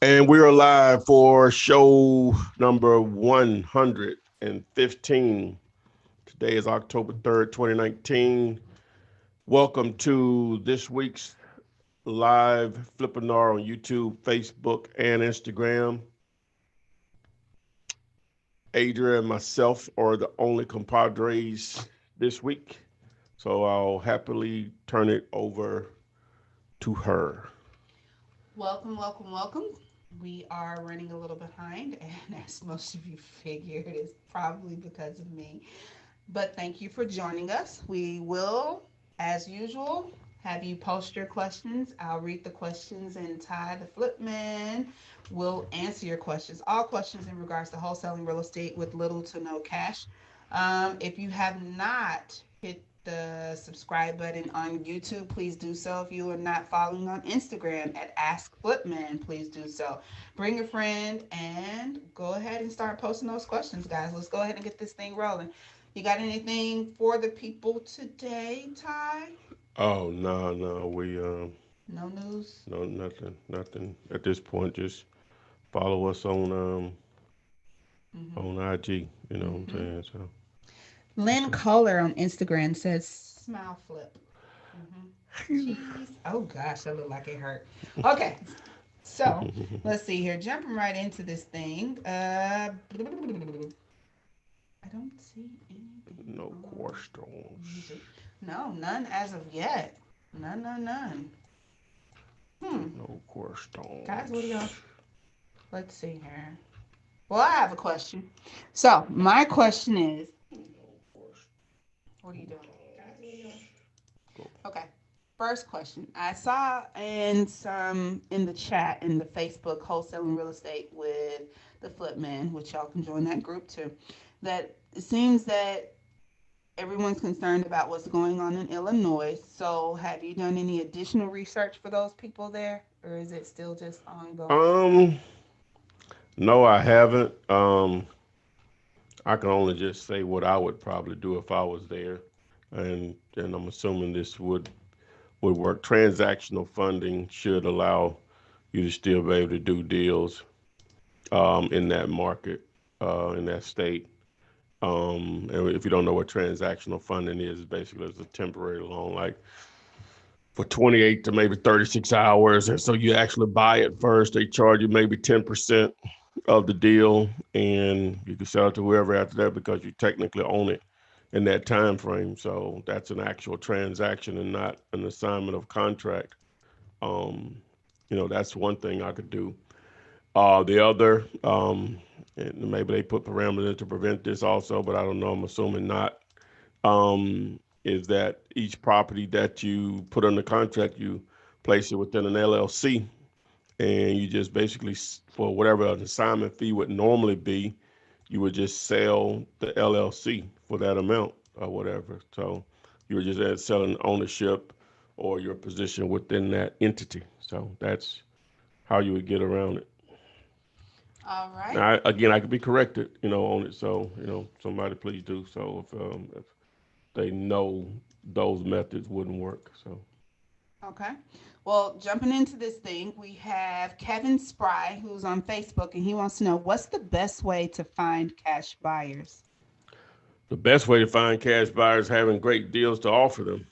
And we are live for show number 115. Today is October 3rd, 2019. Welcome to this week's live Flippinar on YouTube, Facebook, and Instagram. Adria and myself are the only compadres this week, so I'll happily turn it over to her. Welcome. We are running a little behind, and as most of you figured, it's probably because of me. But thank you for joining us. We will, as usual, have you post your questions. I'll read the questions, and Ty, the flipman, will answer your questions. All questions in regards to wholesaling real estate with little to no cash. If you have not hit the subscribe button on YouTube, please do so. If you are not following on Instagram at Ask Flipman, please do so. Bring a friend and go ahead and start posting those questions, guys. Let's go ahead and get this thing rolling. You got anything for the people today, Ty? Oh, no, No news? no, nothing at this point. Just follow us Mm-hmm. on IG. You know what I'm Mm-hmm. saying? So Lynn okay. Kohler on Instagram says, smile flip. Mm-hmm. Cheese. Oh gosh, that looked like it hurt. Okay, so let's see here. Jumping right into this thing. I don't see anything No on questions. YouTube. No, none as of yet. None. Hmm. No Guys, questions. what do y'all? Let's see here. Well, I have a question. So, my question is, No questions. what are you doing? Guys, what are y'all? Okay. First question. I saw in some in the chat in the Facebook wholesaling real estate with the Flipman, which y'all can join that group too, that it seems that everyone's concerned about what's going on in Illinois. So, have you done any additional research for those people there, or is it still just ongoing? Um, no, I haven't. I can only just say what I would probably do if I was there, and I'm assuming this would work. Transactional funding should allow you to still be able to do deals in that market, in that state. And if you don't know what transactional funding is, basically it's a temporary loan, like for 28 to maybe 36 hours. And so you actually buy it first. They charge you maybe 10% of the deal, and you can sell it to whoever after that because you technically own it in that time frame. So that's an actual transaction and not an assignment of contract. Um, that's one thing I could do. The other, and maybe they put parameters to prevent this also, but I don't know. I'm assuming not. Is that each property that you put under contract, you place it within an LLC, and you just basically, for whatever an assignment fee would normally be, you would just sell the LLC for that amount or whatever. So you were just selling ownership or your position within that entity. So that's how you would get around it. All right. Now, again, I could be corrected, on it. So, somebody please do so if they know those methods wouldn't work. So, Okay. Well, jumping into this thing, we have Kevin Spry, who's on Facebook, and he wants to know what's the best way to find cash buyers. the best way to find cash buyers is having great deals to offer them.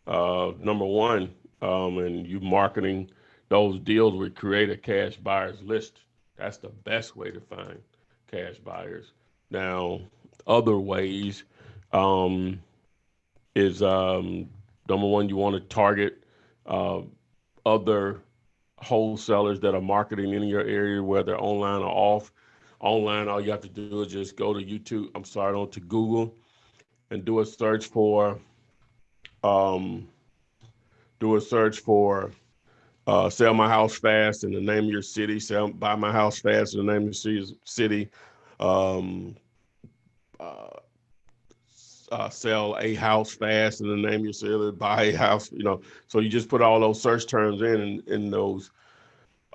Number one, and you marketing those deals would create a cash buyers list. That's the best way to find cash buyers. Now, other ways um, is number one, you want to target uh, other wholesalers that are marketing in your area, whether online or off. Online, all you have to do is just go to YouTube. I'm sorry, on to Google and um, do a search for sell my house fast in the name of your city. Buy my house fast in the name of your city. Um, uh, Sell a house fast in the name of your city. Buy a house. So you just put all those search terms in those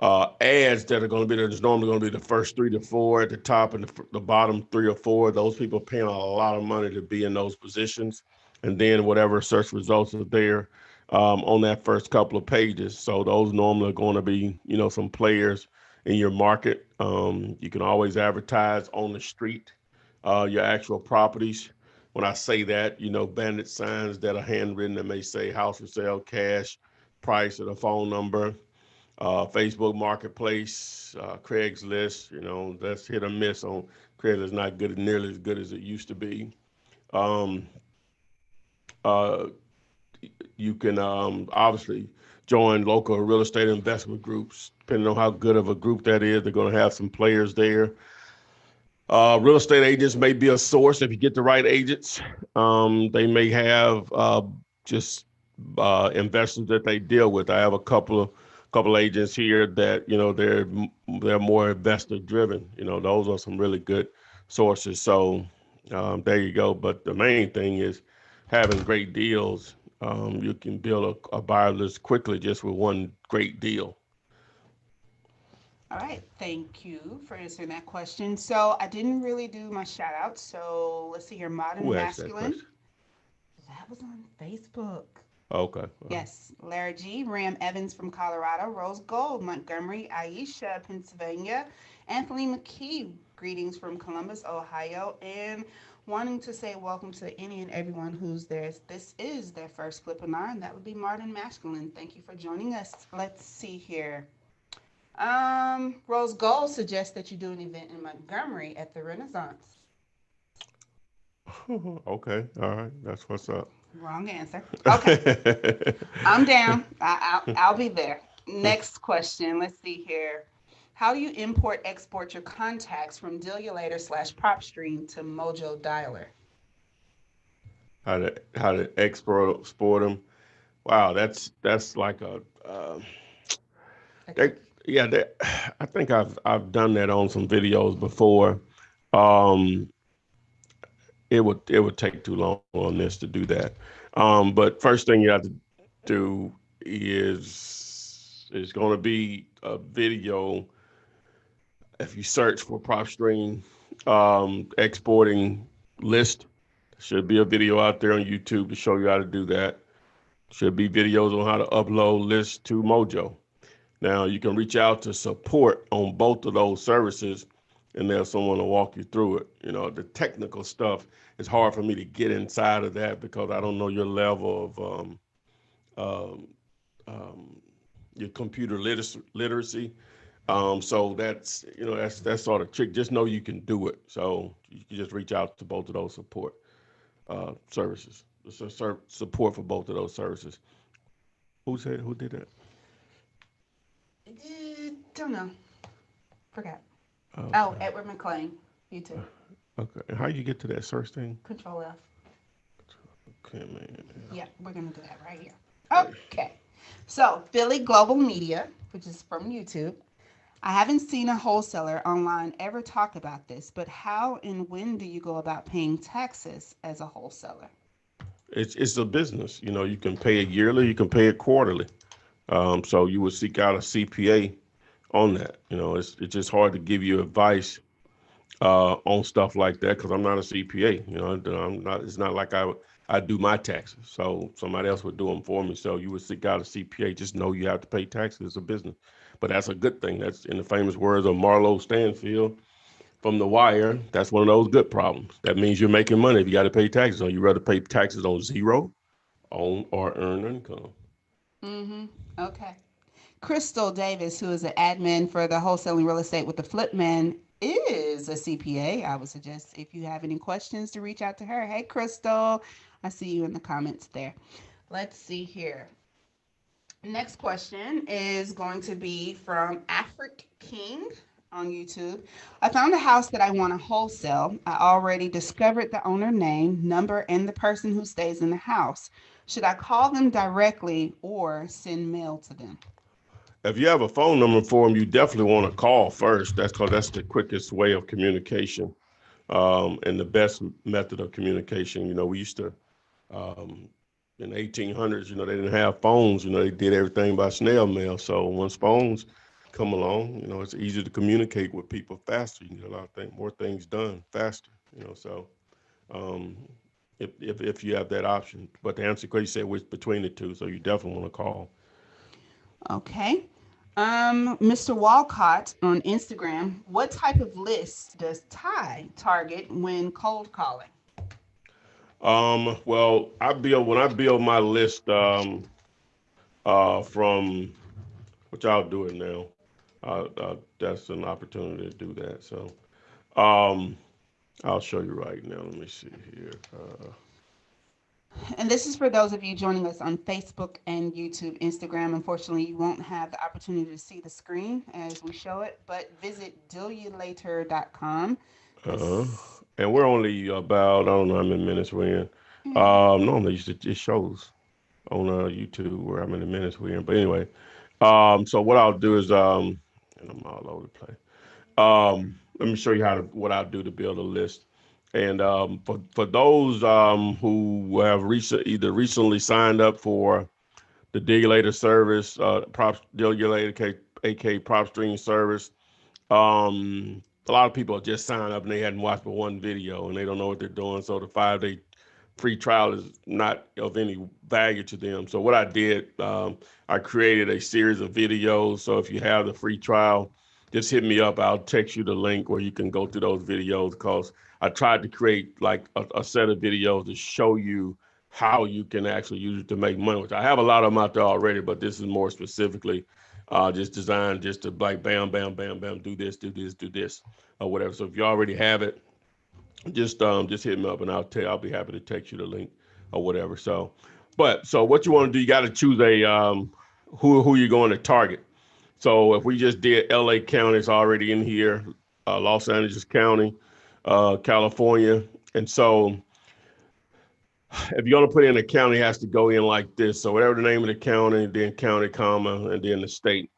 ads that are going to be there. There's normally going to be the first three to four at the top and the bottom three or four. Those people paying a lot of money to be in those positions, and then whatever search results are there on that first couple of pages. So those normally are going to be some players. in your market. You can always advertise on the street your actual properties. When I say that, bandit signs that are handwritten that may say house for sale, cash, price, or the phone number. Facebook Marketplace, Craigslist. That's hit or miss on Craigslist. Not good, nearly as good as it used to be. Um, uh, you can obviously join local real estate investment groups. Depending on how good of a group that is, they're going to have some players there. Real estate agents may be a source if you get the right agents. They may have just investors that they deal with. I have a couple agents here that they're more investor driven. Those are some really good sources. So there you go. But the main thing is having great deals. You can build a buyer list quickly just with one great deal. All right, thank you for answering that question. So I didn't really do my shout out. So let's see here. Modern Who asked that Masculine. question? That was on Facebook. Okay. Yes, Larry G, Ram Evans from Colorado, Rose Gold, Montgomery, Aisha, Pennsylvania, Anthony McKee, greetings from Columbus, Ohio, and wanting to say welcome to any and everyone who's there. This is their first Flippinar, and that would be Martin Masculine. Thank you for joining us. Let's see here. Rose Gold suggests that you do an event in Montgomery at the Renaissance. Okay. All right. That's what's up. Wrong answer. Okay, I'm down. I'll be there. Next question. Let's see here. How do you import export your contacts from dealulator slash PropStream to Mojo Dialer? How to export them. Wow, that's like a A they, trick. yeah. I think I've done that on some videos before. Um, it would take too long on this to do that. But first thing you have to do is going to be a video. If you search for PropStream exporting list, should be a video out there on YouTube to show you how to do that. Should be videos on how to upload lists to Mojo. Now you can reach out to support on both of those services, and there's someone to walk you through it. The technical stuff is hard for me to get inside of that because I don't know your level of um, um, your computer literacy. So that's sort of trick. Just know you can do it. So you can just reach out to both of those support services. Support for both of those services. Who did that? Don't know. Forgot. Oh, Okay. Edward McClain. You too. Okay. And how you get to that search thing? Control F. Okay, man. Yeah, we're going to do that right here. Okay. So, Philly Global Media, which is from YouTube. I haven't seen a wholesaler online ever talk about this, but how and when do you go about paying taxes as a wholesaler? It's a business. You can pay it yearly, you can pay it quarterly. So you would seek out a CPA on that. It's just hard to give you advice on stuff like that because I'm not a CPA. I'm not. It's not like I do my taxes. So somebody else would do them for me. So you would seek out a CPA. Just know you have to pay taxes as a business. But that's a good thing. That's in the famous words of Marlo Stanfield from The Wire. That's one of those good problems. That means you're making money if you got to pay taxes. So you rather pay taxes on zero, on or earned income. Mm-hmm. Okay. Crystal Davis, who is an admin for the wholesaling real estate with the Flipman, is a CPA. I would suggest if you have any questions to reach out to her. Hey, Crystal, I see you in the comments there. Let's see here. Next question is going to be from Afric King on YouTube. I found a house that I want to wholesale. I already discovered the owner name, number, and the person who stays in the house. Should I call them directly or send mail to them? If you have a phone number for them, you definitely want to call first. That's because that's the quickest way of communication and the best method of communication. We used to um, in the 1800s. They didn't have phones. They did everything by snail mail. So once phones come along, it's easier to communicate with people faster. You can get a lot of things, more things done faster. So um, if you have that option, but to answer the question, you said which between the two, so you definitely want to call. Okay. Mr. Walcott on Instagram, what type of list does Ty target when cold calling? Well, when I build my list from which I'll do it now. That's an opportunity to do that. So um, I'll show you right now. Let me see here. And this is for those of you joining us on Facebook and YouTube, Instagram. Unfortunately, you won't have the opportunity to see the screen as we show it, but visit dealulator.com. Uh, and we're only about, I don't know how many minutes we're in. Normally it shows on YouTube where how many minutes we're in. But anyway, so what I'll do is, and I'm all over the place. Let me show you what I'll do to build a list. And for those who have either recently signed up for the Dealulator service, Dealulator, aka Prop Stream service, a lot of people just sign up and they hadn't watched but one video and they don't know what they're doing. So the 5 day free trial is not of any value to them. So what I did, I created a series of videos. So if you have the free trial, just hit me up. I'll text you the link where you can go through those videos because I tried to create like a set of videos to show you how you can actually use it to make money, which I have a lot of them out there already, but this is more specifically just designed just to like bam, bam, bam, bam, do this, do this, do this, or whatever. So if you already have it, just hit me up and I'll be happy to text you the link or whatever. So what you want to do, you got to choose a who you're going to target. So if we just did LA County, it's already in here, Los Angeles County, California. And so if you're going to put in a county, it has to go in like this. So whatever the name of the county, then county, comma, and then the state.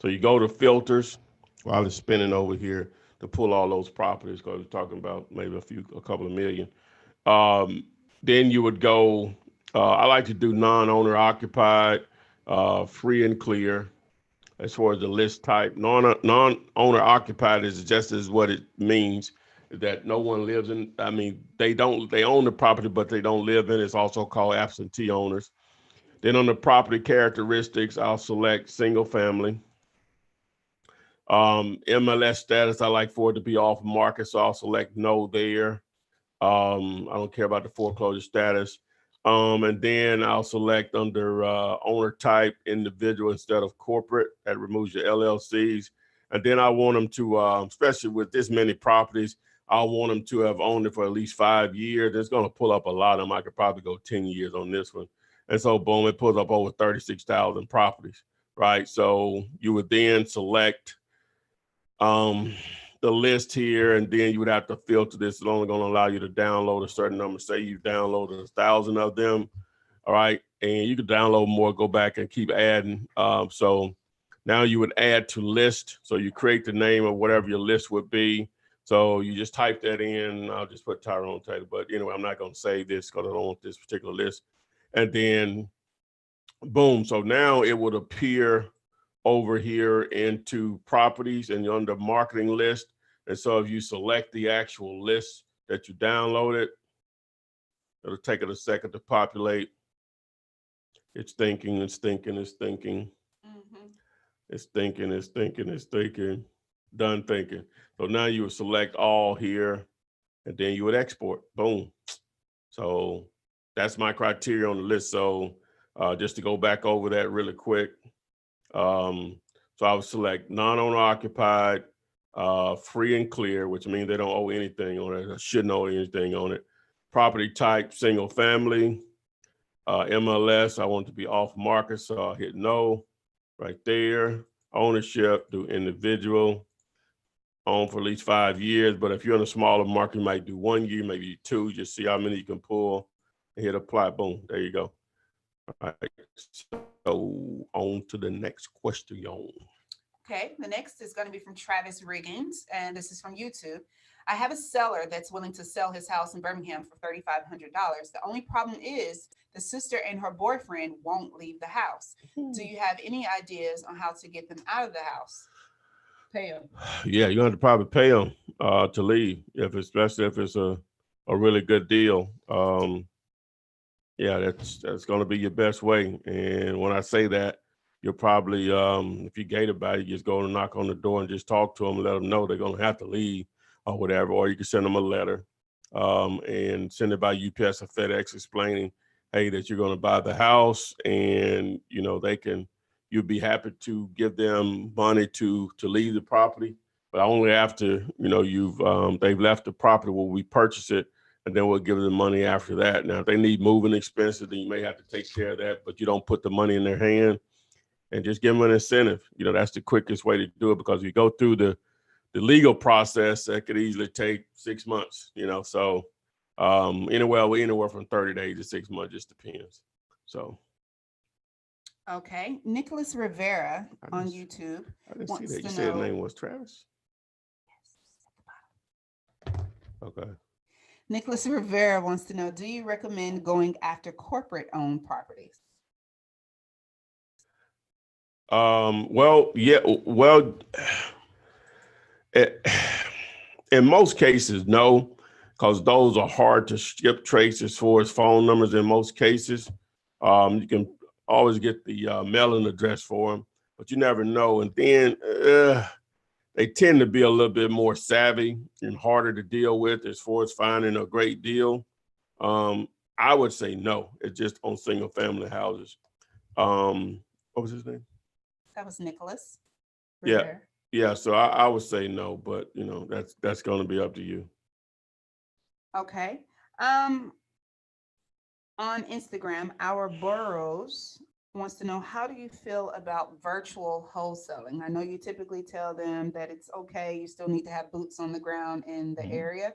So you go to filters while it's spinning over here to pull all those properties because we're talking about maybe a couple of million. Um, then you would go, I like to do non-owner occupied, free and clear as far as the list type. Non-owner occupied is just as what it means that no one lives in. I mean, they own the property, but they don't live in it. It's also called absentee owners. Then on the property characteristics, I'll select single family. MLS status, I like for it to be off market, so I'll select no there. I don't care about the foreclosure status. And then I'll select under owner type individual instead of corporate. That removes your LLCs. And then I want them to, especially with this many properties, I want them to have owned it for at least 5 years. It's going to pull up a lot of them. I could probably go 10 years on this one. And so, boom, it pulls up over 36,000 properties, right? So you would then select um, the list here, and then you would have to filter this. It's only going to allow you to download a certain number. Say you downloaded 1,000 of them, all right, and you could download more, go back and keep adding. So now you would add to list. So you create the name of whatever your list would be. So you just type that in. I'll just put Tyrone Taylor, but anyway, I'm not going to save this because I don't want this particular list. And then boom. So now it would appear over here into properties and you're under marketing list. And so if you select the actual list that you downloaded, it'll take it a second to populate. It's thinking, it's thinking, it's thinking. Mm-hmm. It's thinking, it's thinking, it's thinking. Done thinking. So now you would select all here and then you would export. Boom. So that's my criteria on the list. So just to go back over that really quick. Um, so I would select non-owner occupied, free and clear, which means they don't owe anything on it. I shouldn't owe anything on it. Property type, single family. MLS, I want it to be off market, so I'll hit no right there. Ownership, do individual, own for at least 5 years. But if you're in a smaller market, you might do 1 year, maybe two, just see how many you can pull and hit apply. Boom, there you go. All right, so on to the next question. Okay, the next is going to be from Travis Riggins, and this is from YouTube. I have a seller that's willing to sell his house in Birmingham for $3,500. The only problem is the sister and her boyfriend won't leave the house. Do you have any ideas on how to get them out of the house? Pay them. Yeah, you have to probably pay them to leave, especially if it's a really good deal. Yeah, that's going to be your best way. And when I say that, you'll probably, if you gate about it, you just go and knock on the door and just talk to them and let them know they're going to have to leave or whatever. Or you can send them a letter and send it by UPS or FedEx explaining, hey, that you're going to buy the house, and you'll be happy to give them money to leave the property, but only after they've left the property will we purchase it, and then we'll give them money after that. Now, if they need moving expenses, then you may have to take care of that, but you don't put the money in their hand, and just give them an incentive. That's the quickest way to do it, because if you go through the legal process, that could easily take 6 months. So anywhere from 30 days to 6 months, just depends. So. Okay. Nicholas Rivera on YouTube I didn't see wants that. You to said his know. name was Travis? Okay. Nicholas Rivera wants to know, do you recommend going after corporate-owned properties? Well, yeah. Well, in most cases, no, because those are hard to skip trace as far as phone numbers. In most cases, you can always get the mailing address for them, but you never know. And then they tend to be a little bit more savvy and harder to deal with as far as finding a great deal. I would say no. It's just on single family houses. What was his name? That was Nicholas Yeah. Rivera. Yeah. So I would say no, but that's going to be up to you. Okay. On Instagram, our Burrows wants to know, how do you feel about virtual wholesaling? I know you typically tell them that it's okay. You still need to have boots on the ground in the area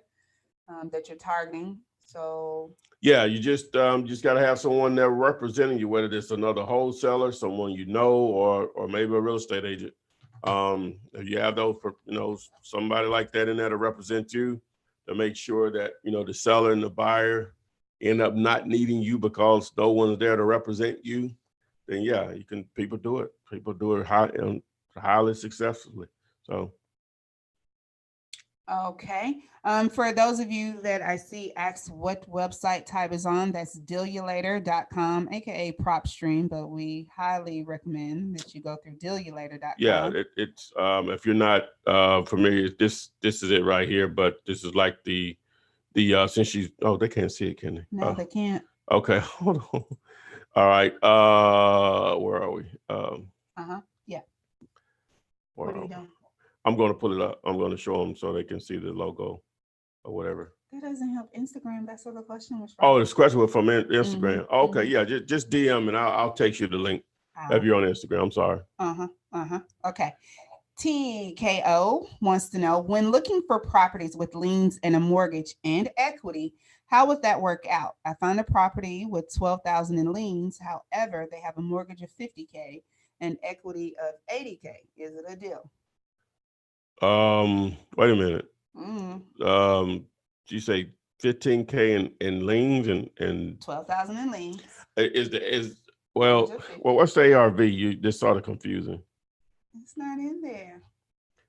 that you're targeting. So Yeah, you just got to have someone there representing you, whether it's another wholesaler, someone or maybe a real estate agent. If you have those, somebody like that in there to represent you, to make sure that the seller and the buyer end up not needing you because no one's there to represent you, then yeah, you can. People do it. People do it highly successfully. So. okay. For those of you that I see ask what website type is on, that's dealulator.com, aka PropStream, but we highly recommend that you go through Yeah, dealulator.com. it's if you're not familiar, this is it right here. But this is like the since she's they can't see it, can they? No, they can't. Okay, hold on. All right, where are we? Uh-huh. Yeah. Where What are are you we? doing? I'm going to pull it up. I'm going to show them so they can see the logo or whatever. That doesn't help Instagram. That's what the question was from. Oh, this question was from Mm-hmm. Instagram. Okay, Mm-hmm. yeah, just DM and I'll text you the link if Ah, you're on Instagram. I'm sorry. uh-huh. Uh-huh. Okay. TKO wants to know, when looking for properties with liens and a mortgage and equity, how would that work out? I found a property with 12,000 in liens. However, they have a mortgage of 50K and equity of 80K. Is it a deal? Wait a minute. Mm, You say 15K in liens and 12,000 in liens, is mortgage well of 50. what's the ARV? This sort of confusing. It's not in there.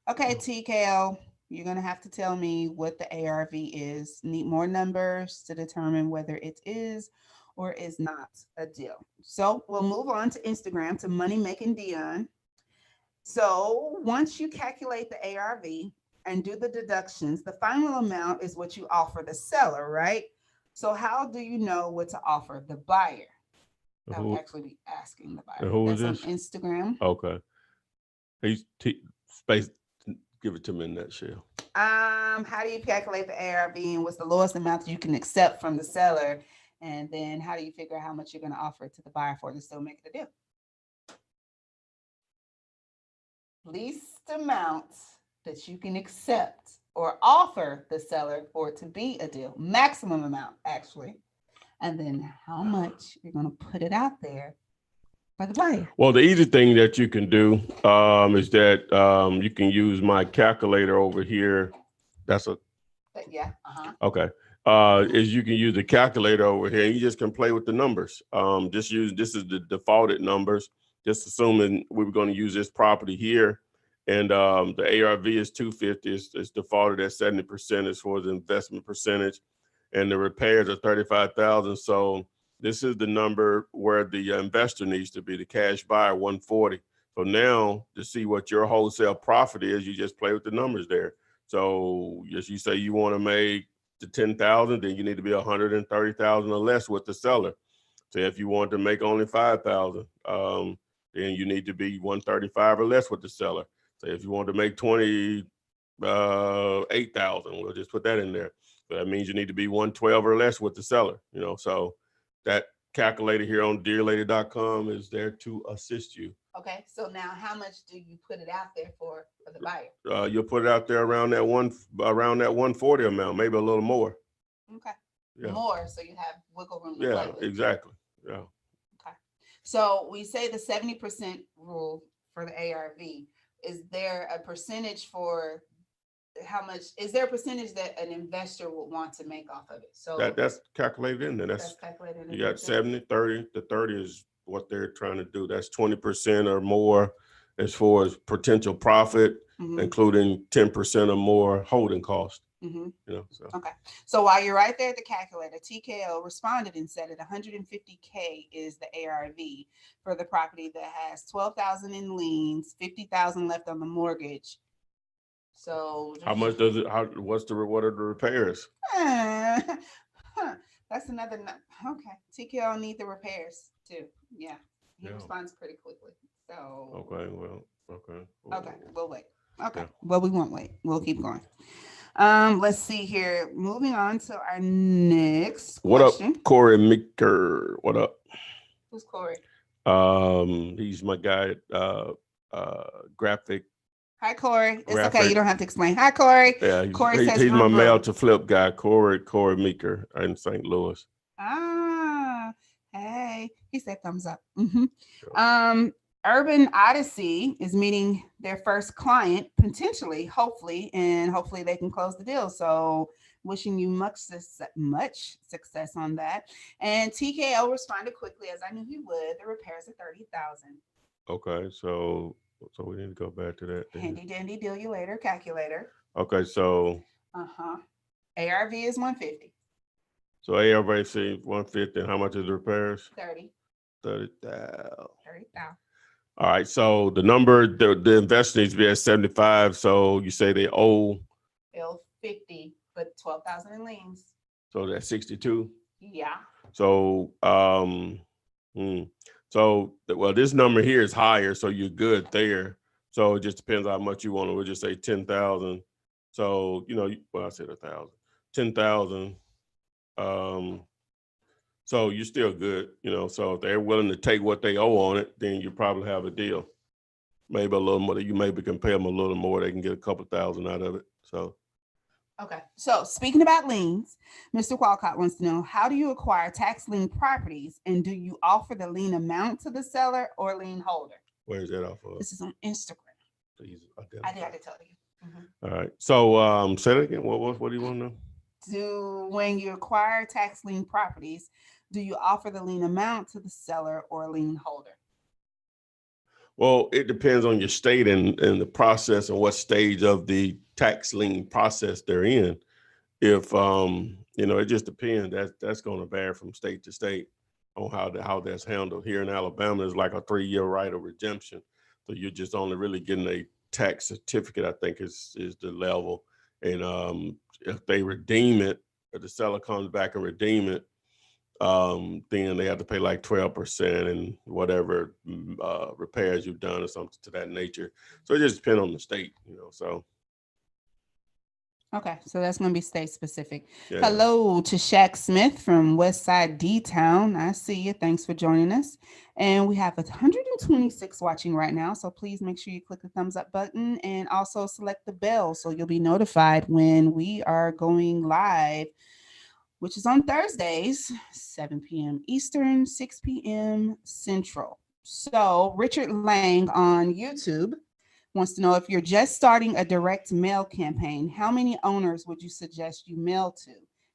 Okay, TKO, you're going to have to tell me what the ARV is. Need more numbers to determine whether it is or is not a deal. So we'll move on to Instagram to Money Making Dion. So once you calculate the ARV and do the deductions, the final amount is what you offer the seller, right? So how do you know what to offer the buyer? I would Who actually be asking the buyer. who is That's on this? Instagram. Okay, he's space. Give it to me in that shell. How do you calculate the ARV and what's the lowest amount that you can accept from the seller? And then how do you figure out how much you're going to offer to the buyer for to still make it a deal? Least amount that you can accept or offer the seller for it to be a deal. Maximum amount, actually. And then how much you're going to put it out there for the buyer. Well, the easy thing that you can do is that you can use my calculator over here. That's a Yeah. Uh-huh. Okay. Is you can use the calculator over here and you just can play with the numbers. Just use this is the defaulted numbers, just assuming we were going to use this property here. And the ARV is 250. It's defaulted at 70% as far as the investment percentage. And the repairs are 35,000. So This is the number where the investor needs to be, the cash buyer, 140. So now to see what your wholesale profit is, you just play with the numbers there. So as you say, you want to make the 10,000, then you need to be 130,000 or less with the seller. So if you want to make only 5,000, then you need to be 135 or less with the seller. So if you want to make 8,000, we'll just put that in there. So that means you need to be 112 or less with the seller, so that calculator here on dealulator.com is there to assist you. Okay, so now how much do you put it out there for the buyer? You'll put it out there around that 140 amount, maybe a little more. Okay. Yeah. More, so you have wiggle room to Yeah, play with. exactly. Yeah. Okay. So we say the 70% rule for the ARV. Is there a percentage for how much? Is there a percentage that an investor would want to make off of it? So that's calculated in there. that's calculated. You got 70, 30. The 30 is what they're trying to do. That's 20% or more as far as potential profit, including 10% or more holding cost. So. Okay. So while you're right there at the calculator, TKO responded and said that 150K is the ARV for the property that has 12,000 in liens, 50,000 left on the mortgage. So how much does it? What are the repairs? That's another. Okay, TKO need the repairs too. Yeah, he responds pretty quickly. So okay, we'll wait. Okay, well, we won't wait. We'll keep going. Let's see here. Moving on to our next question. What up, Corey Meeker? What up? Who's Corey? He's my guy. Graphic. Hi, Corey. It's okay. You don't have to explain. Hi, Corey. Yeah, he's my mail to flip guy, Corey Meeker in St. Louis. Hey. He said thumbs up. Sure. Urban Odyssey is meeting their first client, potentially, hopefully they can close the deal. So wishing you much success on that. And TKO responded quickly, as I knew he would. The repairs are 30,000. Okay, so we need to go back to that. Handy dandy dealulator calculator. Okay, so ARV is 150. So ARV is 150, and how much is the repairs? 30,000. 30,000. All right, so the number, the investor needs to be at 75. So you say they owe 50, but 12,000 in liens. So that's 62. Yeah. So this number here is higher, so you're good there. So it just depends how much you want to. We'll just say 10,000. So I said 1,000, 10,000. So you're still good, so if they're willing to take what they owe on it, then you probably have a deal. Maybe a little more. You maybe can pay them a little more. They can get a couple thousand out of it. So. Okay. So speaking about liens, Mr. Walcott wants to know, how do you acquire tax lien properties, and do you offer the lien amount to the seller or lien holder? Where is that off of? This is on Instagram. Please I did tell you. All right. So say that again. What do you want to know? When you acquire tax lien properties, do you offer the lien amount to the seller or lien holder? Well, it depends on your state and the process and what stage of the tax lien process they're in. If it just depends. That's going to vary from state to state on how that's handled. Here in Alabama, it's like a 3-year right of redemption. So you're just only really getting a tax certificate, I think is the level. And if they redeem it, if the seller comes back and redeem it, then they have to pay like 12% and whatever repairs you've done or something to that nature. So it just depends on the state, so. Okay, so that's going to be state specific. Yeah. Hello to Shaq Smith from Westside D-Town. I see you. Thanks for joining us. And we have 126 watching right now. So please make sure you click the thumbs up button and also select the bell so you'll be notified when we are going live, which is on Thursdays, 7 p.m. Eastern, 6 p.m. Central. So Richard Lang on YouTube wants to know, if you're just starting a direct mail campaign, how many owners would you suggest you mail to?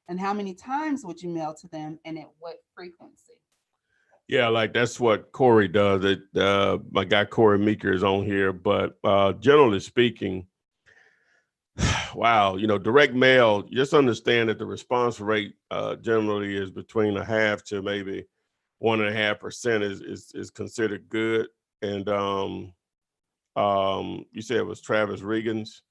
And how many times would you mail to them, and at what frequency? Yeah, like that's what Corey does. My guy Corey Meeker is on here, but generally speaking, wow, direct mail, just understand that the response rate generally is between a half to maybe 1.5% is considered good. And you said it was Travis Regan's.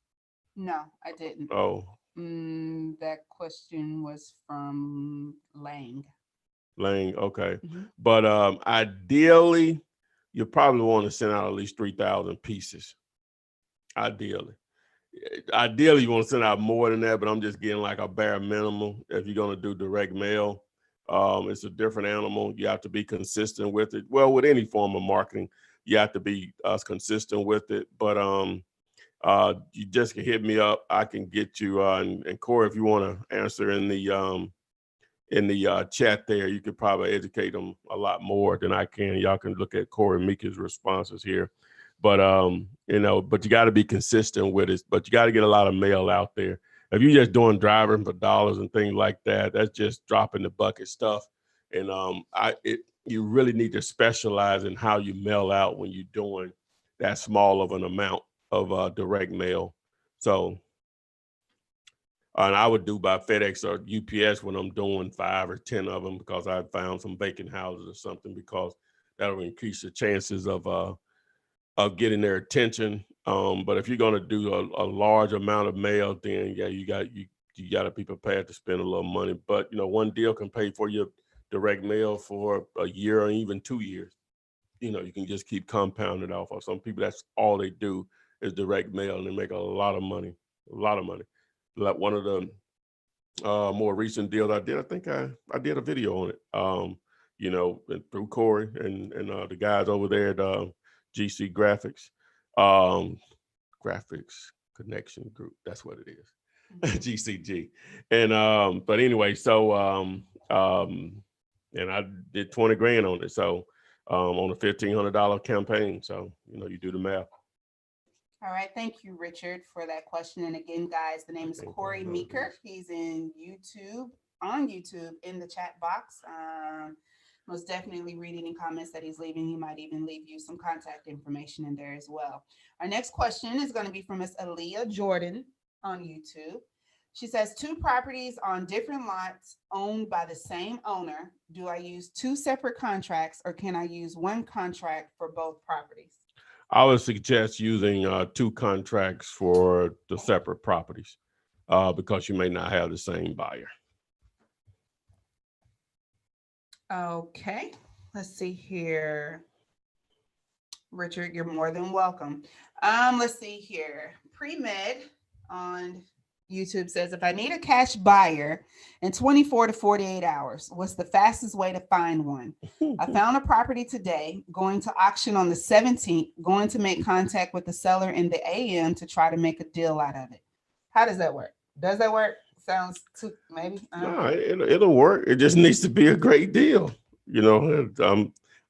No, I didn't. Oh, That question was from Lang. Lang. Okay, Hmm. but ideally, you probably want to send out at least 3,000 pieces. Ideally, ideally you want to send out more than that, but I'm just getting like a bare minimum if you're going to do direct mail. It's a different animal. You have to be consistent with it. Well, with any form of marketing, you have to be consistent with it. But you just can hit me up. I can get you. And Corey, if you want to answer in the chat there, you could probably educate them a lot more than I can. Y'all can look at Corey Mika's responses here. But but you got to be consistent with it. But you got to get a lot of mail out there. If you're just doing driving for dollars and things like that, that's just dropping the bucket stuff. And you really need to specialize in how you mail out when you're doing that small of an amount of direct mail. So and I would do by FedEx or UPS when I'm doing 5 or 10 of them because I found some vacant houses or something, because that'll increase the chances of getting their attention. But if you're going to do a large amount of mail, then yeah, you got to be prepared to spend a little money. But one deal can pay for your direct mail for a year or even 2 years. You can just keep compounding off. Or some people, that's all they do is direct mail, and they make a lot of money, a lot of money. Like one of the more recent deals I did, I think I did a video on it. And through Corey and the guys over there at GC Graphics, um, Graphics Connection Group. That's what it is, GCG. And but anyway, so and I did 20 grand on it. So on a $1,500 campaign. So you do the math. All right. Thank you, Richard, for that question. And again, guys, the name is Corey Meeker. He's in YouTube, on YouTube, in the chat box. Most definitely read any comments that he's leaving. He might even leave you some contact information in there as well. Our next question is going to be from Miss Aaliyah Jordan on YouTube. She says, two properties on different lots owned by the same owner. Do I use two separate contracts, or can I use one contract for both properties? I would suggest using two contracts for the separate properties because you may not have the same buyer. Okay, let's see here. Richard, you're more than welcome. Let's see here. Pre-med on YouTube says, if I need a cash buyer in 24 to 48 hours, what's the fastest way to find one? I found a property today, going to auction on the 17th, going to make contact with the seller in the AM to try to make a deal out of it. How does that work? Does that work? Sounds too, maybe. No, it'll work. It just needs to be a great deal. What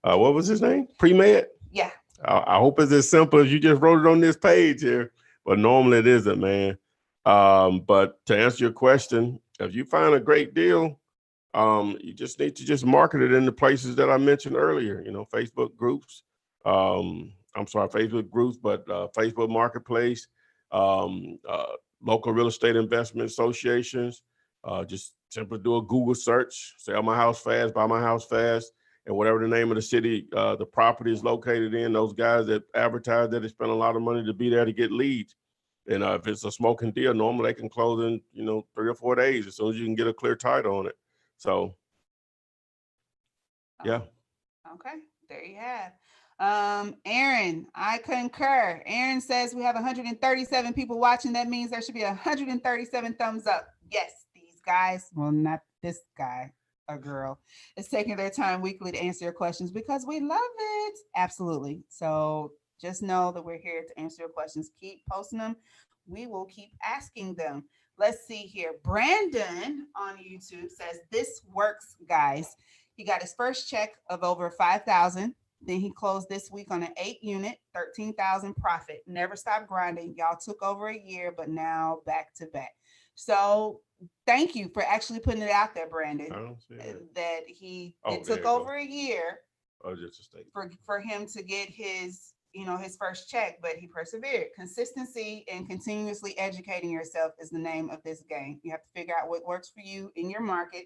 was his name? Pre-med? Yeah. I hope it's as simple as you just wrote it on this page here, but normally it isn't, man. But to answer your question, if you find a great deal, you just need to just market it in the places that I mentioned earlier. Facebook groups. Facebook groups, but Facebook Marketplace, local real estate investment associations. Just simply do a Google search, sell my house fast, buy my house fast, and whatever the name of the city the property is located in. Those guys that advertise that they spend a lot of money to be there to get leads. And if it's a smoking deal, normally they can close in 3 or 4 days as soon as you can get a clear title on it. So, yeah. Okay, there you have. Aaron, I concur. Aaron says we have 137 people watching. That means there should be 137 thumbs up. Yes, these guys, well, not this guy, a girl, is taking their time weekly to answer your questions because we love it. Absolutely. So just know that we're here to answer your questions. Keep posting them. We will keep asking them. Let's see here. Brandon on YouTube says this works, guys. He got his first check of over 5,000. Then he closed this week on an 8 unit, 13,000 profit. Never stopped grinding. Y'all took over a year, but now back to back. So thank you for actually putting it out there, Brandon. I don't see that it took over a year just a statement. for him to get his first check, but he persevered. Consistency and continuously educating yourself is the name of this game. You have to figure out what works for you in your market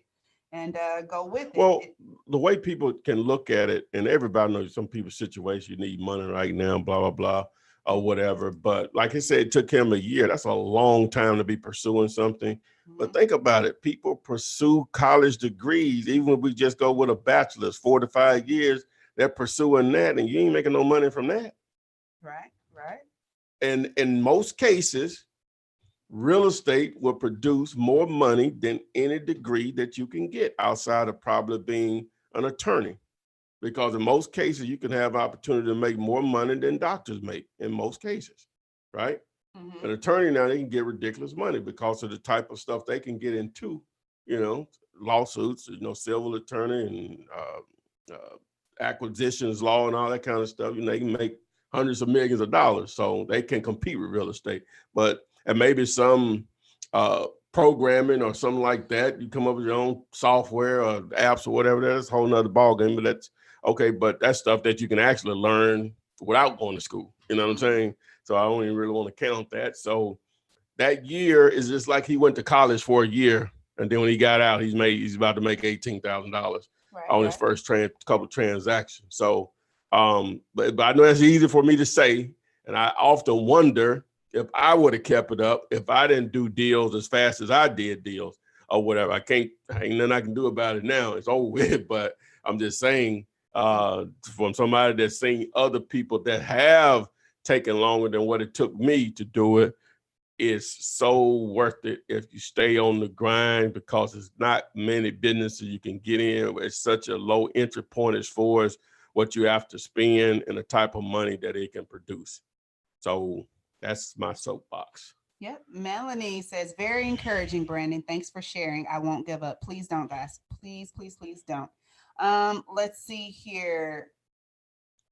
and go with it. Well, the way people can look at it, and everybody knows some people's situation, you need money right now, blah, blah, blah, or whatever. But like I said, it took him a year. That's a long time to be pursuing something. But Mhm. think about it. People pursue college degrees, even if we just go with a bachelor's, 4 to 5 years, they're pursuing that, and you ain't making no money from that. Right, right. And in most cases, real estate will produce more money than any degree that you can get outside of probably being an attorney. Because in most cases, you can have opportunity to make more money than doctors make in most cases, right? An Hmm. attorney now, they can get ridiculous money because of the type of stuff they can get into, you know, lawsuits, civil attorney and acquisitions law and all that kind of stuff. They can make hundreds of millions of dollars, so they can compete with real estate. But and maybe some programming or something like that, you come up with your own software or apps or whatever. That's a whole nother ballgame. But that's okay. But that's stuff that you can actually learn without going to school. You know what I'm saying? So I don't even really want to count that. So that year is just like he went to college for a year, and then when he got out, he's about to make $18,000 Right, on his right. first couple of transactions. So, but I know that's easy for me to say, and I often wonder if I would have kept it up if I didn't do deals as fast as I did deals or whatever. I can't, ain't nothing I can do about it now. It's over with. But I'm just saying, from somebody that's seen other people that have taken longer than what it took me to do it, it's so worth it if you stay on the grind because it's not many businesses you can get in. It's such a low entry point as far as what you have to spend and the type of money that it can produce. So that's my soapbox. Yep. Melanie says, very encouraging, Brandon. Thanks for sharing. I won't give up. Please don't, guys. Please, please, please don't. Let's see here.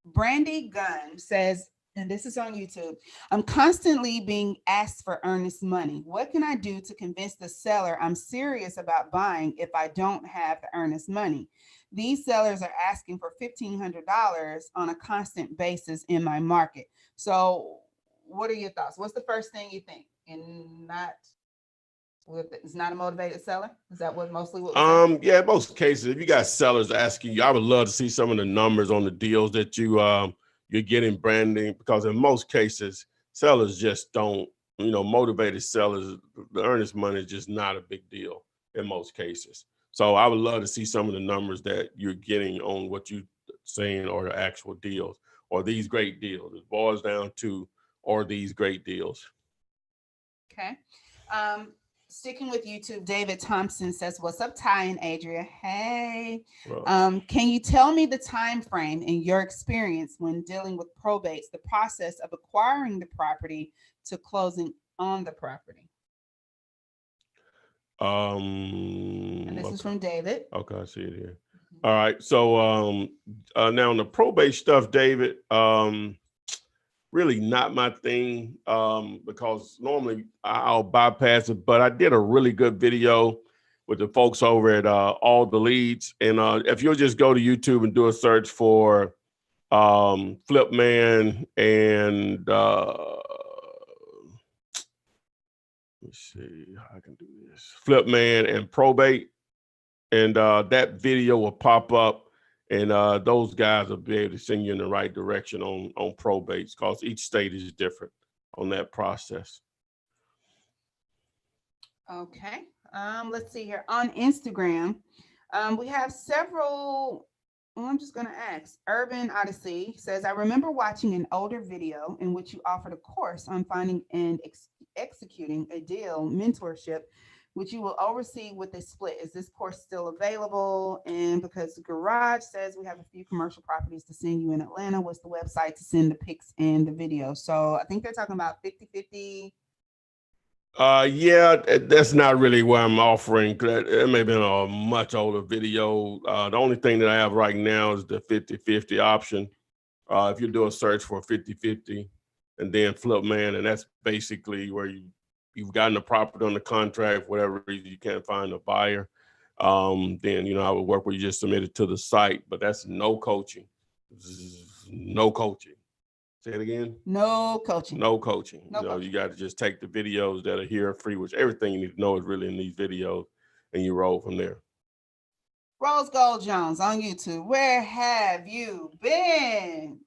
Brandy Gunn says, and this is on YouTube, I'm constantly being asked for earnest money. What can I do to convince the seller I'm serious about buying if I don't have the earnest money? These sellers are asking for $1,500 on a constant basis in my market. So, what are your thoughts? What's the first thing you think? And not with it's not a motivated seller. Is that what we're saying? Yeah, in most cases, if you got sellers asking you, I would love to see some of the numbers on the deals that you're getting branding, because in most cases, sellers just don't, motivated sellers, the earnest money is just not a big deal in most cases. So I would love to see some of the numbers that you're getting on what you saying or the actual deals or these great deals. It boils down to or these great deals. Okay. Um, Sticking with YouTube, David Thompson says, "What's up, Ty and Adria? Hey, Well, can you tell me the time frame in your experience when dealing with probates, the process of acquiring the property to closing on the property?" And this is okay. from David. Okay, I see it here. All right. So now on the probate stuff, David, really not my thing, because normally I'll bypass it, but I did a really good video with the folks over at All the Leads. And if you'll just go to YouTube and do a search for Flipman and let's see how I can do this. Flipman and Probate, and that video will pop up, and those guys will be able to send you in the right direction on probates, because each state is different on that process. Okay. Let's see here on Instagram. We have several. Well, I'm just going to ask. Urban Odyssey says, I remember watching an older video in which you offered a course on finding and executing a deal mentorship, which you will oversee with a split. Is this course still available? And because the garage says we have a few commercial properties to send you in Atlanta, what's the website to send the pics and the video? So I think they're talking about 50-50. Yeah, that's not really what I'm offering. It may have been a much older video. The only thing that I have right now is the 50-50 option. If you do a search for 50-50 and then flip man, and that's basically where you've gotten the property on the contract, for whatever reason you can't find a buyer, then I would work with you, just submit it to the site. But that's no coaching. No coaching. Say it again. No coaching. No coaching. No You coaching. got to just take the videos that are here free, which everything you need to know is really in these videos, and you roll from there. Rose Gold Jones on YouTube. Where have you been?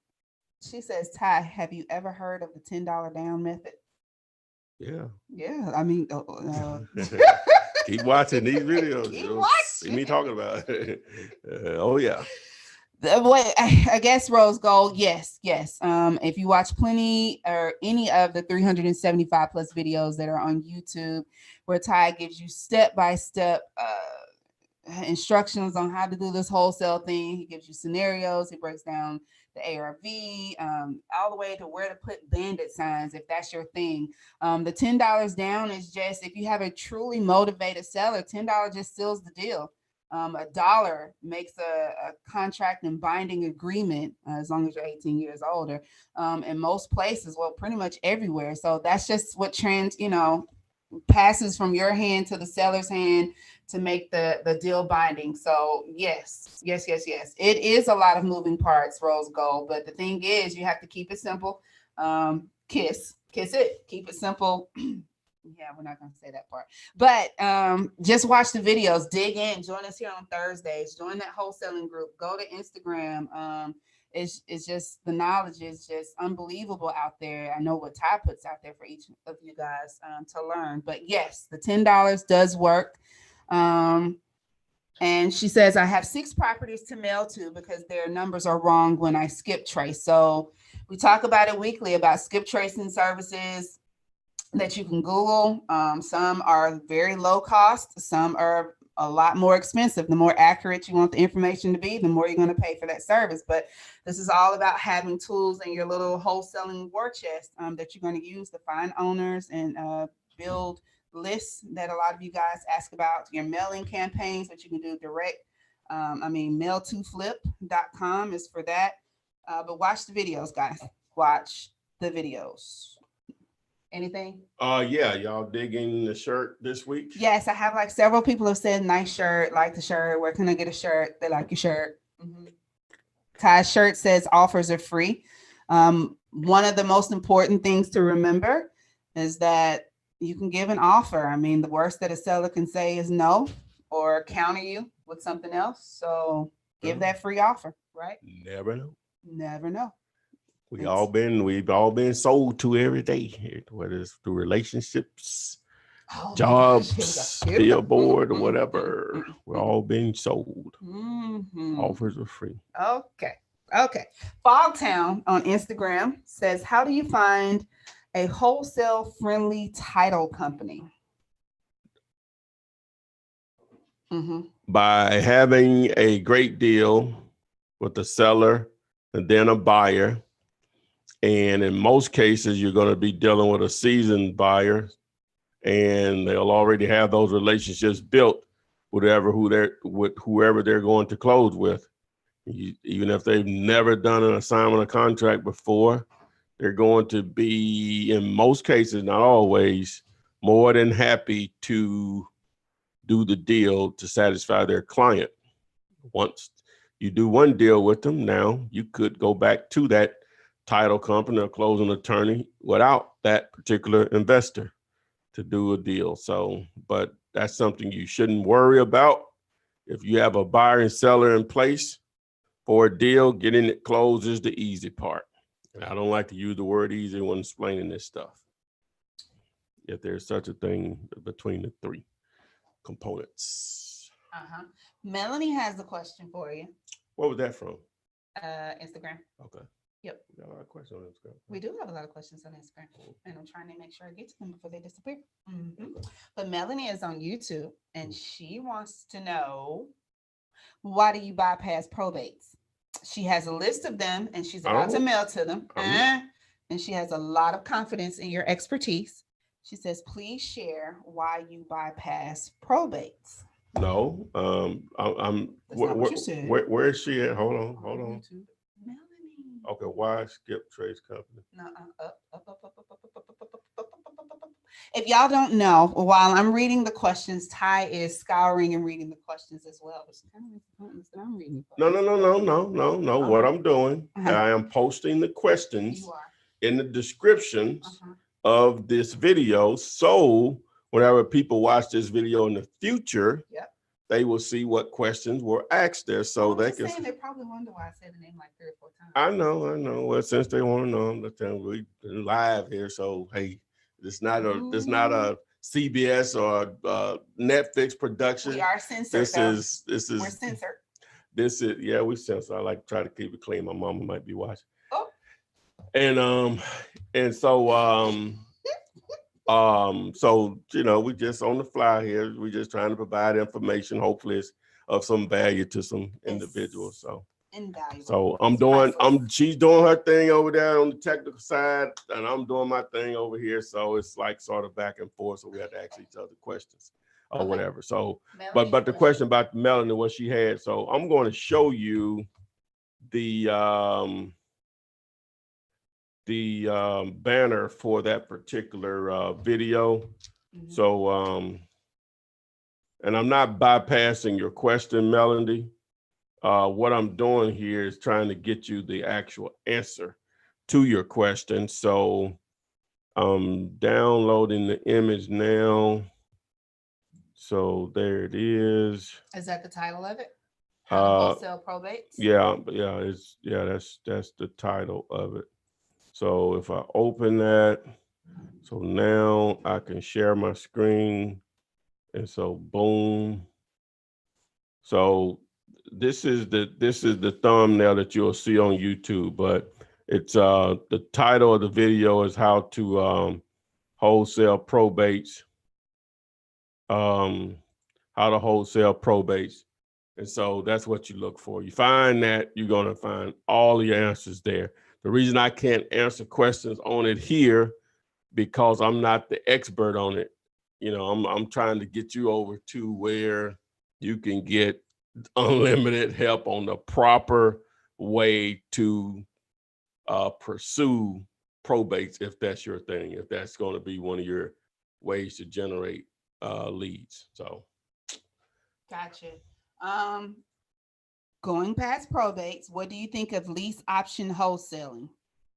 She says, Ty, have you ever heard of the $10 down method? Yeah. Yeah, I mean, Keep watching these videos. keep You'll see watching. me talking about it. Oh yeah. I guess Rose Gold, yes, yes. If you watch plenty or any of the 375 plus videos that are on YouTube, where Ty gives you step by step instructions on how to do this wholesale thing. He gives you scenarios. He breaks down the ARV, all the way to where to put bandit signs if that's your thing. The $10 down is just if you have a truly motivated seller, $10 just seals the deal. A dollar makes a contract and binding agreement as long as you're 18 years older. In most places, well, pretty much everywhere. So that's just what passes from your hand to the seller's hand to make the deal binding. So yes, yes, yes, yes. It is a lot of moving parts, Rose Gold. But the thing is, you have to keep it simple. Kiss it, keep it simple. Yeah, we're not going to say that part. But just watch the videos, dig in, join us here on Thursdays, join that wholesaling group, go to Instagram. It's just the knowledge is just unbelievable out there. I know what Ty puts out there for each of you guys to learn. But yes, the $10 does work. And she says, I have 6 properties to mail to because their numbers are wrong when I skip trace. So we talk about it weekly about skip tracing services that you can Google. Some are very low cost. Some are a lot more expensive. The more accurate you want the information to be, the more you're going to pay for that service. But this is all about having tools in your little wholesaling war chest that you're going to use to find owners and build lists that a lot of you guys ask about. Your mailing campaigns that you can do direct. Mail2flip.com is for that. But watch the videos, guys. Watch the videos. Anything? Yeah, y'all digging the shirt this week? Yes, I have like several people have said nice shirt, like the shirt. Where can I get a shirt? They like your shirt. Mm-hmm. Ty's shirt says offers are free. One of the most important things to remember is that you can give an offer. I mean, the worst that a seller can say is no or counter you with something else. So give that free offer, right? Never know. Never know. We've all been sold to every day, whether it's through relationships, jobs, billboard, or whatever. We're all being sold. Offers are free. Okay. Fogtown on Instagram says, how do you find a wholesale friendly title company? By having a great deal with the seller and then a buyer. And in most cases, you're going to be dealing with a seasoned buyer, and they'll already have those relationships built with whoever they're going to close with. Even if they've never done an assignment or contract before, they're going to be, in most cases, not always, more than happy to do the deal to satisfy their client. Once you do one deal with them, now you could go back to that title company or closing attorney without that particular investor to do a deal. So, but that's something you shouldn't worry about. If you have a buyer and seller in place for a deal, getting it closed is the easy part. And I don't like to use the word easy when explaining this stuff. If there's such a thing between the 3 components. Melanie has a question for you. What was that from? Instagram. Okay. Yep. We got a lot of questions on Instagram. We do have a lot of questions on Instagram, and I'm trying to make sure I get to them before they disappear. But Melanie is on YouTube, and she wants to know, why do you bypass probates? She has a list of them, and she's about to mail to them. And she has a lot of confidence in your expertise. She says, please share why you bypass probates. No, where is she at? Hold on. Melanie. Okay, why skip trace company? No, up. If y'all don't know, while I'm reading the questions, Ty is scouring and reading the questions as well. I'm reading. No. What I'm doing, I am posting the questions in the descriptions of this video. So whenever people watch this video in the future, they will see what questions were asked there, so I'm they just can. saying they probably wonder why I said the name like 3 or 4 times. I know. Well, since they want to know, let's tell them we live here, so hey, it's not Ooh, a CBS or Netflix we production. are censored This though. is this We're is censored. this is yeah, we censor. I like to try to keep it clean. My mama might be watching, Oh, and so we just on the fly here. We just trying to provide information. Hopefully, it's of some value to some individuals. it's So. invaluable. So It's priceless. she's doing her thing over there on the technical side, and I'm doing my thing over here. So it's like sort of back and forth. So we have to ask each other questions or Okay. whatever. So, Melanie, but the question about Melanie, what she had. So I'm going to show you the banner for that particular video. Mhm. So and I'm not bypassing your question, Melanie. What I'm doing here is trying to get you the actual answer to your question. So I'm downloading the image now. So there it is. Is that the title of it? How to wholesale probates? That's the title of it. So if I open that, so now I can share my screen. And so boom. So this is the thumbnail that you'll see on YouTube, but it's the title of the video is how to wholesale probates, um, how to wholesale probates. And so that's what you look for. You find that, you're gonna find all your answers there. The reason I can't answer questions on it here because I'm not the expert on it. I'm trying to get you over to where you can get unlimited help on the proper way to pursue probates if that's your thing, if that's going to be one of your ways to generate leads. So, Gotcha. Um, Going past probates, what do you think of lease option wholesaling?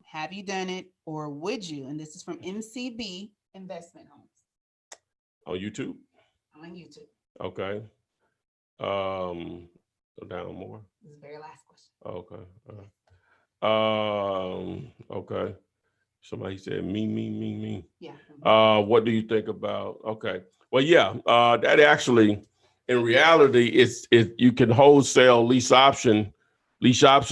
Have you done it or would you? And this is from MCB Investment Homes on YouTube, on YouTube. okay. Go down more. This is the very last question. Okay. Okay. Somebody said me. Yeah. What do you think about? Okay. Well, yeah. That actually, in reality, you can wholesale lease option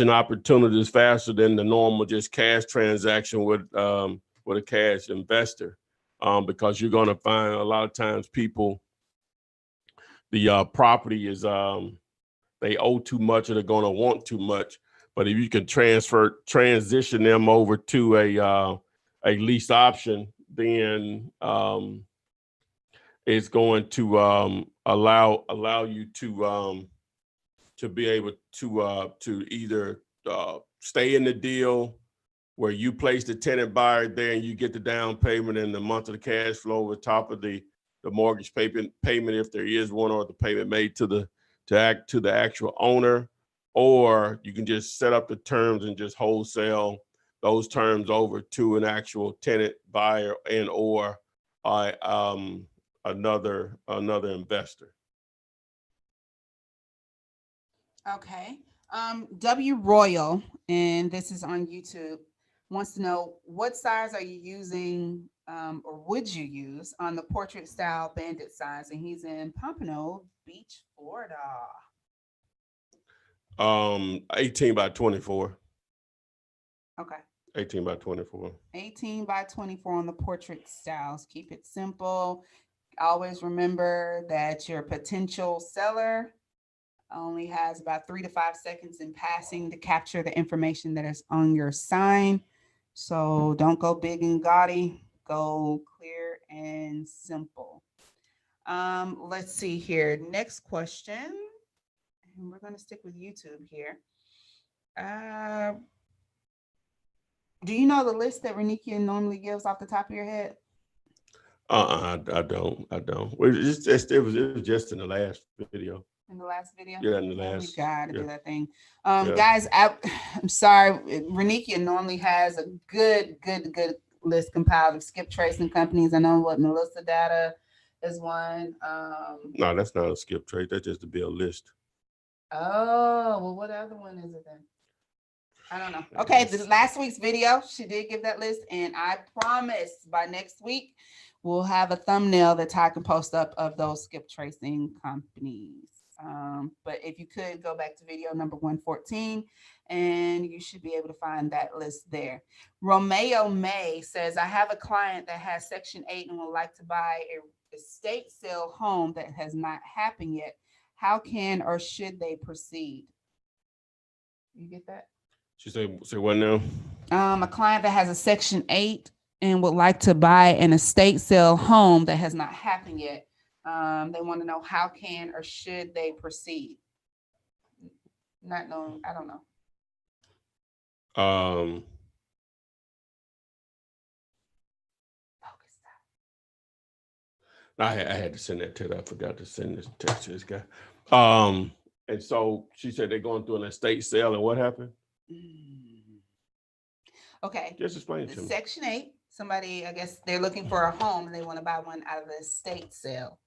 opportunities faster than the normal just cash transaction with a cash investor, because you're going to find a lot of times people the property is they owe too much or they're going to want too much. But if you can transition them over to a lease option, then it's going to allow you to be able to either stay in the deal where you place the tenant buyer there and you get the down payment and the month of the cash flow over top of the mortgage payment if there is one, or the payment made to the actual owner, or you can just set up the terms and just wholesale those terms over to an actual tenant buyer and or another investor. Okay. W Royal, and this is on YouTube, wants to know what size are you using, or would you use on the portrait style bandit size? And he's in Pompano Beach, Florida. 18 by 24. Okay. 18 by 24. 18 by 24 on the portrait styles. Keep it simple. Always remember that your potential seller only has about 3 to 5 seconds in passing to capture the information that is on your sign. So don't go big and gaudy, go clear and simple. Let's see here. Next question. And we're going to stick with YouTube here. Uh, do you know the list that Renikia normally gives off the top of your head? I don't. It was just in the last video. In the last video? Yeah, in the Yeah, we last. gotta Yeah, do that thing. yeah. Guys, I'm sorry. Renikia normally has a good list compiled of skip tracing companies. I know what Melissa Data is one. No, that's not a skip trade. That's just to be a list. Oh, well, what other one is it then? I don't know. Okay, Yes. this last week's video, she did give that list, and I promise by next week we'll have a thumbnail that Ty can post up of those skip tracing companies. But if you could go back to video number 114, and you should be able to find that list there. Romeo May says, I have a client that has Section 8 and would like to buy a estate sale home that has not happened yet. How can or should they proceed? You get that? She say what now? A client that has a Section 8 and would like to buy an estate sale home that has not happened yet. They want to know how can or should they proceed. Not knowing, I don't know. I had to send that to her. I forgot to send this text to this guy. And so she said they're going through an estate sale, and what happened? Okay. Just explain it to me. Section 8, somebody, I guess they're looking for a home and they want to buy one out of the estate sale.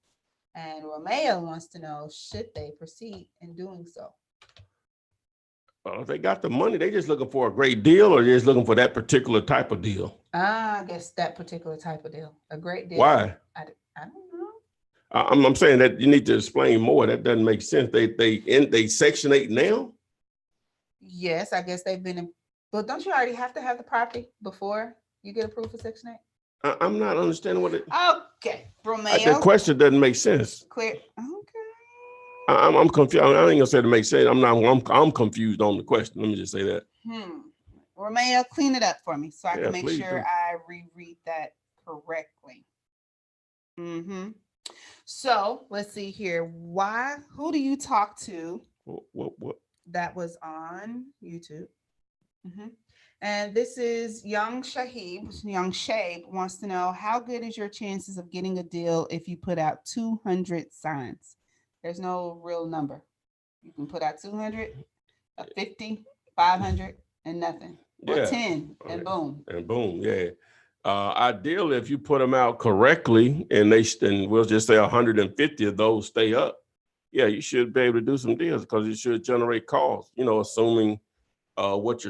And Romeo wants to know, should they proceed in doing so? Well, if they got the money, they just looking for a great deal, or they're just looking for that particular type of deal? I guess that particular type of deal. A great deal. Why? I don't know. I'm saying that you need to explain more. That doesn't make sense. They Section 8 now? Yes, I guess they've been in, but don't you already have to have the property before you get approved for Section 8? I'm not understanding what it. Okay, Romeo. The question doesn't make sense. Clear. Okay. I'm confused. I ain't gonna say it makes sense. I'm confused on the question. Let me just say that. Romeo, clean it up for me so I can make sure do. I reread that correctly. So let's see here. Who do you talk to? What? That was on YouTube. And this is Young Shabe wants to know, how good is your chances of getting a deal if you put out 200 signs? There's no real number. You can put out 200, 50, 500, and nothing. Or 10, and boom. And boom, yeah. Ideally, if you put them out correctly, and we'll just say 150 of those stay up, yeah, you should be able to do some deals because it should generate calls. Assuming what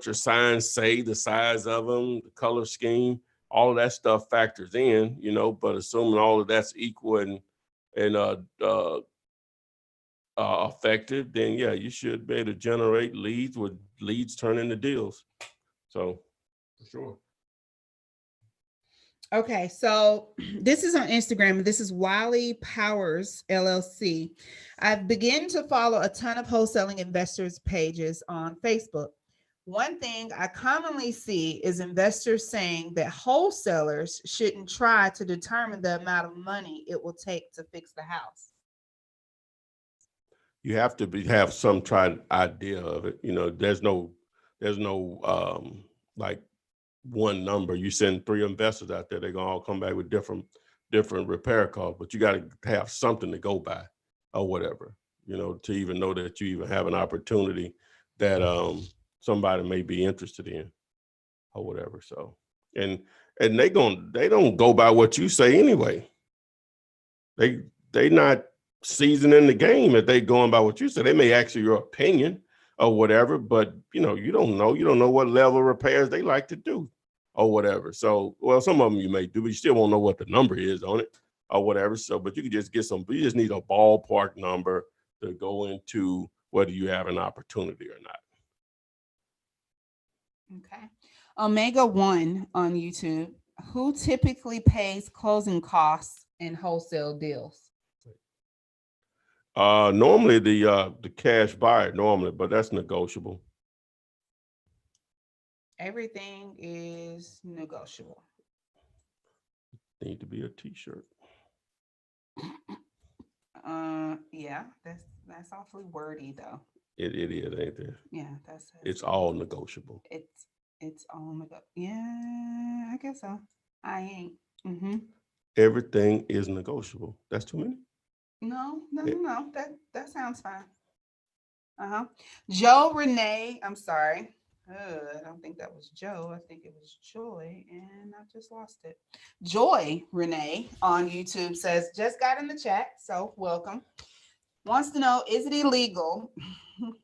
your signs say, the size of them, the color scheme, all of that stuff factors in. But assuming all of that's equal and effective, then yeah, you should be able to generate leads with leads turn into deals. So, for sure. Okay, so this is on Instagram. This is Powers LLC. I've begun to follow a ton of wholesaling investors pages on Facebook. One thing I commonly see is investors saying that wholesalers shouldn't try to determine the amount of money it will take to fix the house. You have to have some idea of it. There's no like one number. You send 3 investors out there, they're gonna all come back with different repair costs, but you got to have something to go by or whatever, to even know that you even have an opportunity that somebody may be interested in or whatever. So and they don't go by what you say anyway. They not seasoned in the game if they going by what you say. They may ask you your opinion or whatever, but you don't know what level of repairs they like to do or whatever. So, well, some of them you may do, but you still won't know what the number is on it or whatever. So, but you can just you just need a ballpark number to go into whether you have an opportunity or not. Okay. Omega One on YouTube. Who typically pays closing costs in wholesale deals? Normally the cash buyer normally, but that's negotiable. Everything is negotiable. Need to be a t-shirt. Yeah, that's awfully wordy though. It is, ain't it? Yeah, it's all negotiable. It's all negotiable. Yeah, I guess so. I ain't. Everything is negotiable. That's too many? No. That sounds fine. Joe Renee, I'm sorry. I don't think that was Joe. I think it was Joy, and I just lost it. Joy Renee on YouTube says, just got in the chat, so welcome. Wants to know, is it illegal? You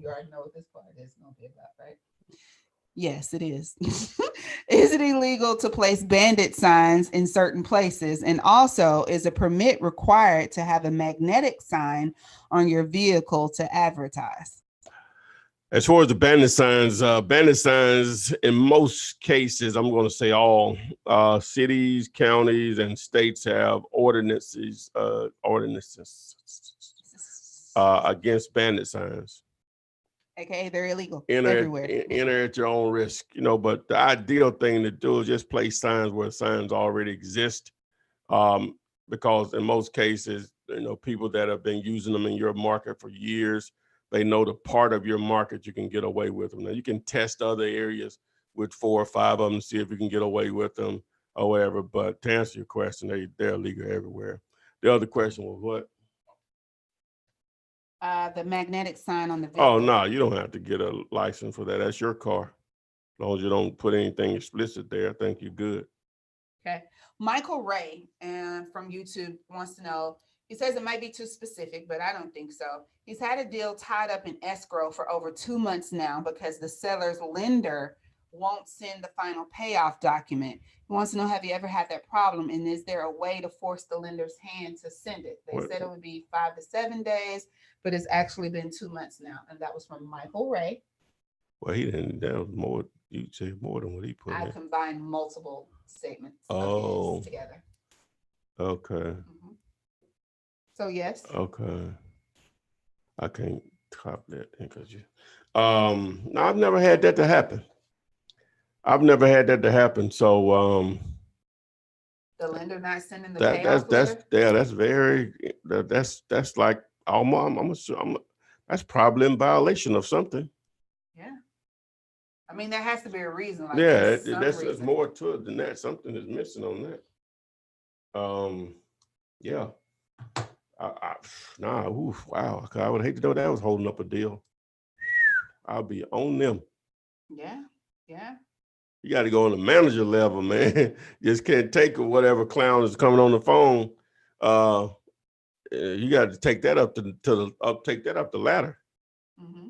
already know what this part is going to be about, right? Yes, it is. Is it illegal to place bandit signs in certain places? And also, is a permit required to have a magnetic sign on your vehicle to advertise? As far as the bandit signs in most cases, I'm going to say all cities, counties, and states have ordinances against bandit signs. Okay, they're illegal Enter, everywhere. enter at your own risk, but the ideal thing to do is just place signs where signs already exist, um, because in most cases, people that have been using them in your market for years, they know the part of your market you can get away with them. Now you can test other areas with 4 or 5 of them, see if you can get away with them or whatever. But to answer your question, they're illegal everywhere. The other question was what? The magnetic sign on the Oh vehicle. no, you don't have to get a license for that. That's your car. As long as you don't put anything explicit there, I think you're good. Okay. Michael Ray from YouTube wants to know. He says it might be too specific, but I don't think so. He's had a deal tied up in escrow for over 2 months now because the seller's lender won't send the final payoff document. He wants to know, have you ever had that problem? And is there a way to force the lender's hand to send it? They What? said it would be 5 to 7 days, but it's actually been 2 months now. And that was from Michael Ray. Well, he didn't. That was more. You say more than what he put I in. combined multiple statements of Oh, his together. okay, Mhm. So yes. okay. I can't top that because you. No, I've never had that to happen. I've never had that to happen. So The lender not sending the that payoff letter? that's very that's like almost that's probably in violation of something. Yeah. I mean, there has to be a reason. Like Yeah, there's some there's reason. more to it than that. Something is missing on that. Yeah. I, nah, oof, wow. I would hate to know that was holding up a deal. I'll be on them. Yeah. Yeah. You got to go on the manager level, man. Just can't take whatever clown is coming on the phone. Uh, you got to take that up take that up the ladder. Mm-hmm.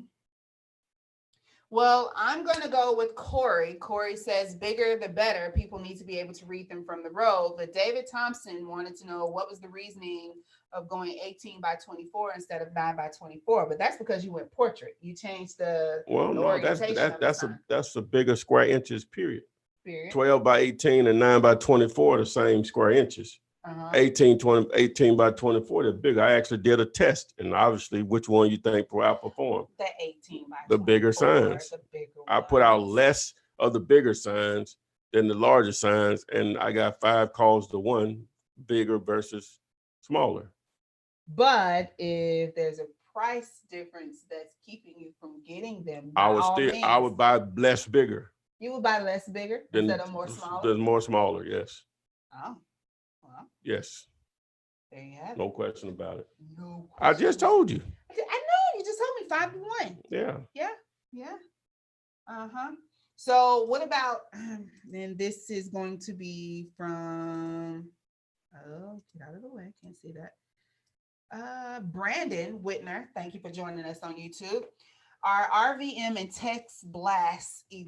Well, I'm going to go with Corey. Corey says bigger the better. People need to be able to read them from the road. But David Thompson wanted to know what was the reasoning of going 18 by 24 instead of 9 by 24. But that's because you went portrait. You changed Well, the no, orientation of the sign. that's a bigger square inches. Period. Period. 12 by 18 and 9 by 24 are the same square inches. Uh-huh. 18 by 24, they're bigger. I actually did a test, and obviously, which one you think will outperform? The 18 by The bigger 24, signs. the bigger I put out ones. less of the bigger signs than the larger signs, and I got 5 calls to 1, bigger versus smaller. But if there's a price difference that's keeping you from getting them, by all I means, would buy less bigger you would buy less bigger than instead of more smaller. than more smaller. Yes, Oh, well, yes, there you have it. no question about it. No I just questions. told you. I know you just told me 5 to 1. Yeah. Yeah, yeah. Uh-huh. So what about then this is going to be from get out of the way. Can't see that. Brandon Whitner, thank you for joining us on YouTube. Are RVM and Text Blast